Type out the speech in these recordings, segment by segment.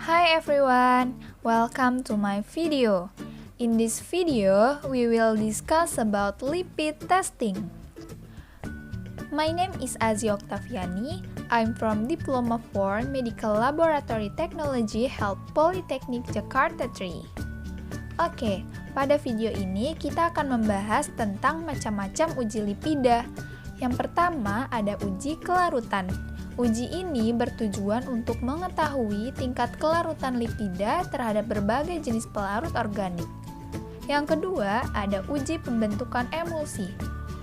Hi everyone, welcome to my video. In this video, we will discuss about lipid testing. My name is Azia Oktaviani. I'm from Diploma 4 Medical Laboratory Technology Health Polytechnic Jakarta 3. Oke, pada video ini kita akan membahas tentang macam-macam uji lipida. Yang pertama ada uji kelarutan. Uji ini bertujuan untuk mengetahui tingkat kelarutan lipida terhadap berbagai jenis pelarut organik. Yang kedua, ada uji pembentukan emulsi.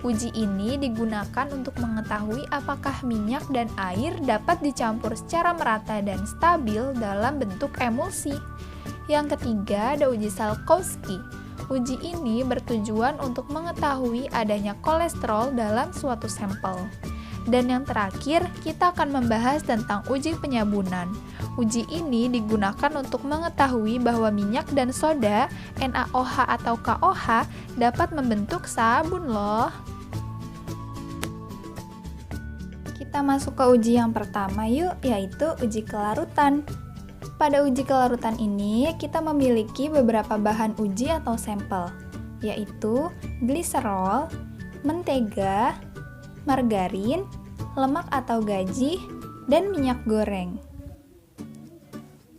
Uji ini digunakan untuk mengetahui apakah minyak dan air dapat dicampur secara merata dan stabil dalam bentuk emulsi. Yang ketiga, ada uji Salkowski. Uji ini bertujuan untuk mengetahui adanya kolesterol dalam suatu sampel. Dan yang terakhir, kita akan membahas tentang uji penyabunan. Uji ini digunakan untuk mengetahui bahwa minyak dan soda, NaOH atau KOH, dapat membentuk sabun loh. Kita masuk ke uji yang pertama yuk, yaitu uji kelarutan. Pada uji kelarutan ini, kita memiliki beberapa bahan uji atau sampel, yaitu gliserol, mentega, margarin, lemak atau gaji, dan minyak goreng.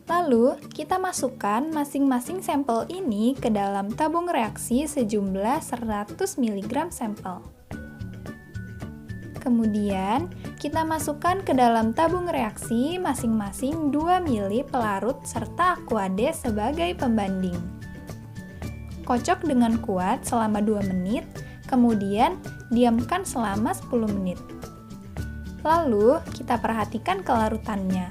Lalu, kita masukkan masing-masing sampel ini ke dalam tabung reaksi sejumlah 100 mg sampel. Kemudian, kita masukkan ke dalam tabung reaksi masing-masing 2 ml pelarut serta Aquades sebagai pembanding. Kocok dengan kuat selama 2 menit, kemudian diamkan selama 10 menit. Lalu, kita perhatikan kelarutannya.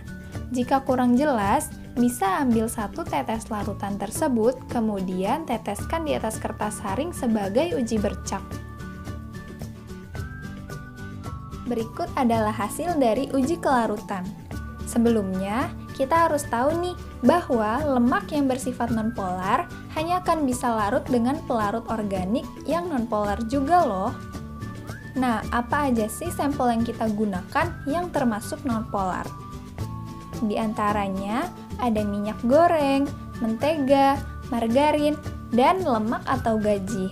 Jika kurang jelas, bisa ambil 1 tetes larutan tersebut, kemudian teteskan di atas kertas saring sebagai uji bercak. Berikut adalah hasil dari uji kelarutan. Sebelumnya, kita harus tahu nih bahwa lemak yang bersifat nonpolar hanya akan bisa larut dengan pelarut organik yang nonpolar juga loh. Nah, apa aja sih sampel yang kita gunakan yang termasuk nonpolar? Di antaranya ada minyak goreng, mentega, margarin, dan lemak atau gaji.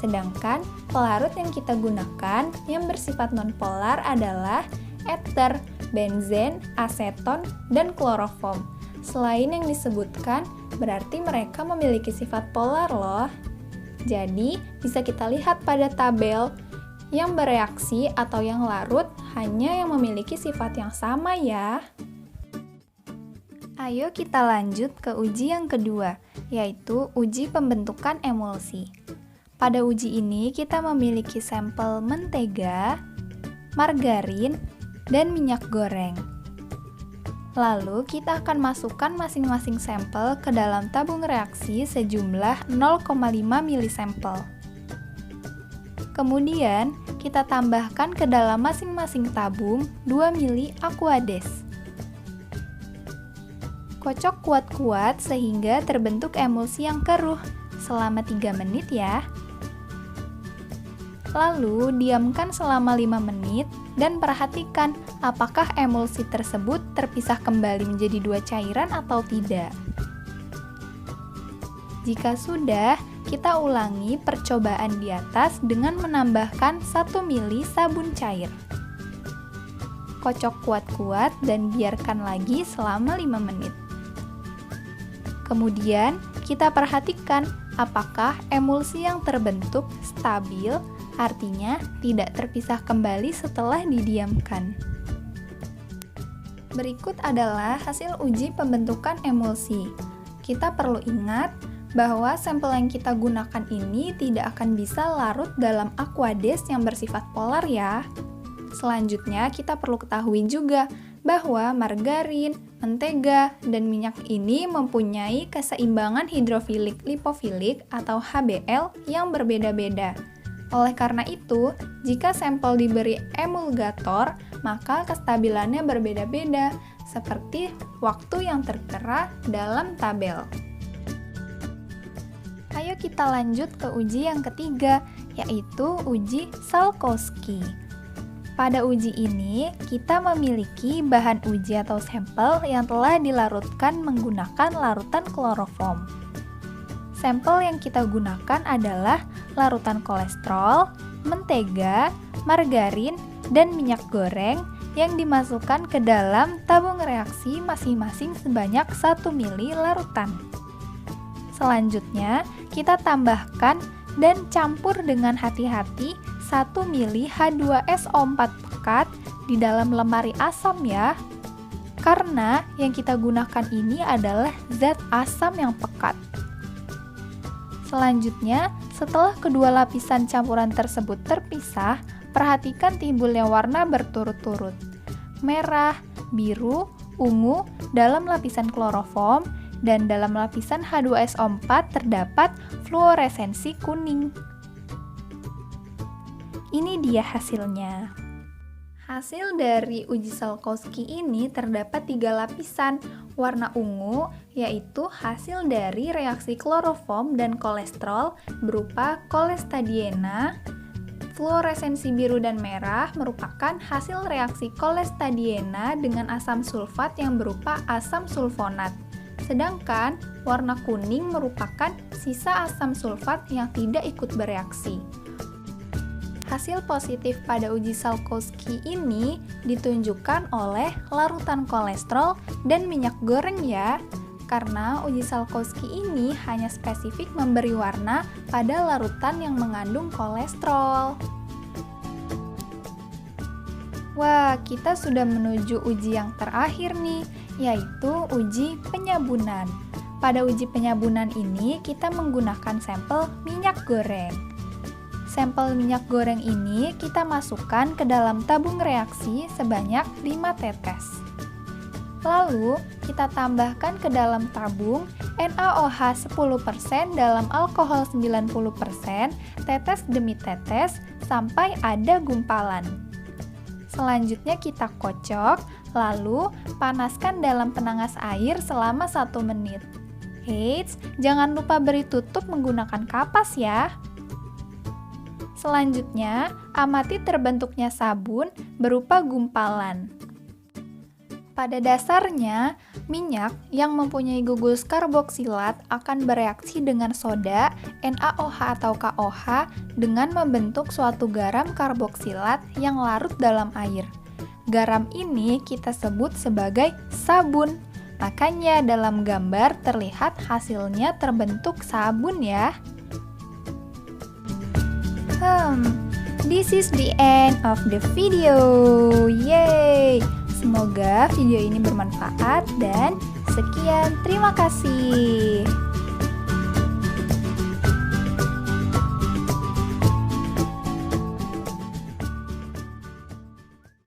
Sedangkan pelarut yang kita gunakan yang bersifat nonpolar adalah ether, benzen, aseton, dan kloroform. Selain yang disebutkan, berarti mereka memiliki sifat polar loh. Jadi, bisa kita lihat pada tabel yang bereaksi atau yang larut hanya yang memiliki sifat yang sama ya. Ayo kita lanjut ke uji yang kedua, yaitu uji pembentukan emulsi. Pada uji ini kita memiliki sampel mentega, margarin, dan minyak goreng. Lalu kita akan masukkan masing-masing sampel ke dalam tabung reaksi sejumlah 0,5 ml sampel. Kemudian kita tambahkan ke dalam masing-masing tabung 2 ml Aquades. Kocok kuat-kuat sehingga terbentuk emulsi yang keruh selama 3 menit ya. Lalu diamkan selama 5 menit dan perhatikan apakah emulsi tersebut terpisah kembali menjadi 2 cairan atau tidak. Jika sudah, kita ulangi percobaan di atas dengan menambahkan 1 ml sabun cair. Kocok kuat-kuat dan biarkan lagi selama 5 menit. Kemudian, kita perhatikan apakah emulsi yang terbentuk stabil, artinya tidak terpisah kembali setelah didiamkan. Berikut adalah hasil uji pembentukan emulsi. Kita perlu ingat bahwa sampel yang kita gunakan ini tidak akan bisa larut dalam Aquades yang bersifat polar ya. Selanjutnya, kita perlu ketahui juga bahwa margarin, mentega, dan minyak ini mempunyai keseimbangan hidrofilik lipofilik atau HBl yang berbeda-beda. Oleh karena itu, jika sampel diberi emulgator, maka kestabilannya berbeda-beda, seperti waktu yang tertera dalam tabel. Ayo kita lanjut ke uji yang ketiga, yaitu uji Salkowski. Pada uji ini, kita memiliki bahan uji atau sampel yang telah dilarutkan menggunakan larutan kloroform. Sampel yang kita gunakan adalah larutan kolesterol, mentega, margarin, dan minyak goreng yang dimasukkan ke dalam tabung reaksi masing-masing sebanyak 1 ml larutan. Selanjutnya, kita tambahkan dan campur dengan hati-hati 1 ml H2SO4 pekat di dalam lemari asam ya. Karena yang kita gunakan ini adalah zat asam yang pekat. Selanjutnya, setelah kedua lapisan campuran tersebut terpisah, perhatikan timbulnya warna berturut-turut. Merah, biru, ungu dalam lapisan kloroform, dan dalam lapisan H2SO4 terdapat fluoresensi kuning. Ini dia hasilnya. Hasil dari uji Salkowski ini terdapat 3 lapisan. Warna ungu yaitu hasil dari reaksi kloroform dan kolesterol berupa kolestadiena. Fluoresensi biru dan merah merupakan hasil reaksi kolestadiena dengan asam sulfat yang berupa asam sulfonat. Sedangkan warna kuning merupakan sisa asam sulfat yang tidak ikut bereaksi. Hasil positif pada uji Salkowski ini ditunjukkan oleh larutan kolesterol dan minyak goreng ya. Karena uji Salkowski ini hanya spesifik memberi warna pada larutan yang mengandung kolesterol. Wah, kita sudah menuju uji yang terakhir nih, yaitu uji penyabunan. Pada uji penyabunan ini, kita menggunakan sampel minyak goreng. Sampel minyak goreng ini kita masukkan ke dalam tabung reaksi sebanyak 5 tetes. Lalu, kita tambahkan ke dalam tabung NaOH 10% dalam alkohol 90%, tetes demi tetes, sampai ada gumpalan. Selanjutnya kita kocok, lalu panaskan dalam penangas air selama 1 menit. Eits, jangan lupa beri tutup menggunakan kapas ya. Selanjutnya, amati terbentuknya sabun berupa gumpalan. Pada dasarnya, minyak yang mempunyai gugus karboksilat akan bereaksi dengan soda NaOH atau KOH dengan membentuk suatu garam karboksilat yang larut dalam air. Garam ini kita sebut sebagai sabun. Makanya dalam gambar terlihat hasilnya terbentuk sabun ya. This is the end of the video. Yay! Semoga video ini bermanfaat dan sekian, terima kasih.